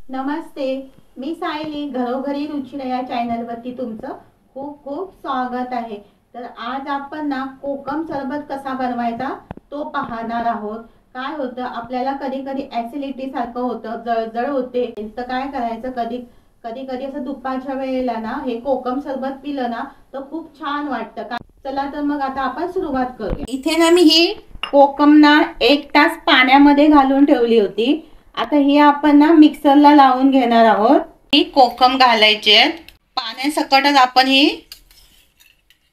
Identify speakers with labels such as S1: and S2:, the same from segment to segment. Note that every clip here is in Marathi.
S1: नमस्ते. मी सायली. घरोघरी रुचिरा या चॅनलवरती तुमचं खूप खूप स्वागत आहे. तर आज आपण ना कोकम सरबत कसा बनवायचा तो पाहणार आहोत. काय होतं, आपल्याला कधी कधी ऍसिडिटी सारखं होतं, जळजळ होते. तर काय करायचं, कधी कधी कधी असं दुपारच्या वेळेला ना हे कोकम सरबत पिलं ना तर खूप छान वाटतं. चला तर मग आता आपण सुरुवात करूया. इथे ना मी ही कोकम ना 1 तास पाण्यामध्ये घालून ठेवली होती. आता ही आपण ना मिक्सरला लावून घेणार आहोत. ही कोकम घालायची आहेत. पाण्यासकटच आपण ही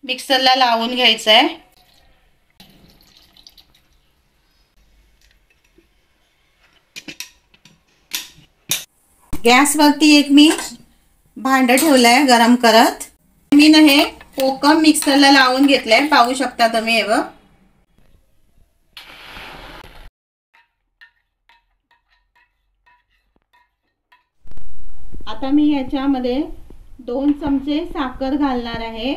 S1: मिक्सरला लावून घ्यायचं आहे. गॅसवरती एक मी भांड ठेवलंय गरम करत. मी ना हे कोकम मिक्सरला लावून घेतलंय, पाहू शकता तुम्ही. हे बघ, आता मी याच्यामध्ये 2 चमचे साखर घालणार आहे.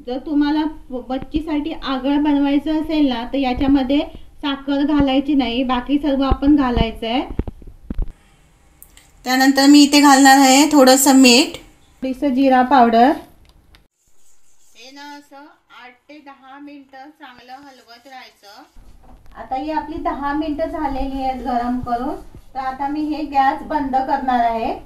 S1: जर तुम्हाला बच्चीसाठी आगळ बनवायचं असेल ना तर याच्यामध्ये साखर घालायची नाही, बाकी सर्व आपण घालायचं आहे. त्यानंतर मी इथे घालणार आहे थोडंसं मीठ, थोडीसं जिरा पावडर. हे ना असं 8 ते 10 मिनिटं चांगलं हलवत राहायचं. आता ही आपली 10 मिनिटं झालेली आहेत गरम करून. तर आता मी हे गॅस बंद करणार आहे.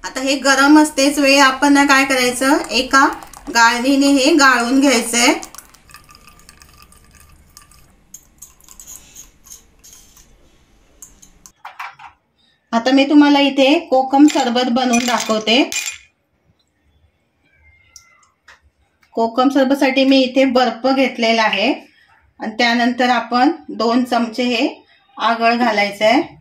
S1: आता हे गरम असतेच वेळी आपण ना काय करायचं, एका गाळणीने हे गाळून घ्यायचंय. आता मी तुम्हाला इथे कोकम सरबत बनवून दाखवते. कोकम सरबतसाठी मी इथे बर्फ घेतलेला आहे आणि त्यानंतर आपण 2 चमचे हे आगळ घालायचं आहे.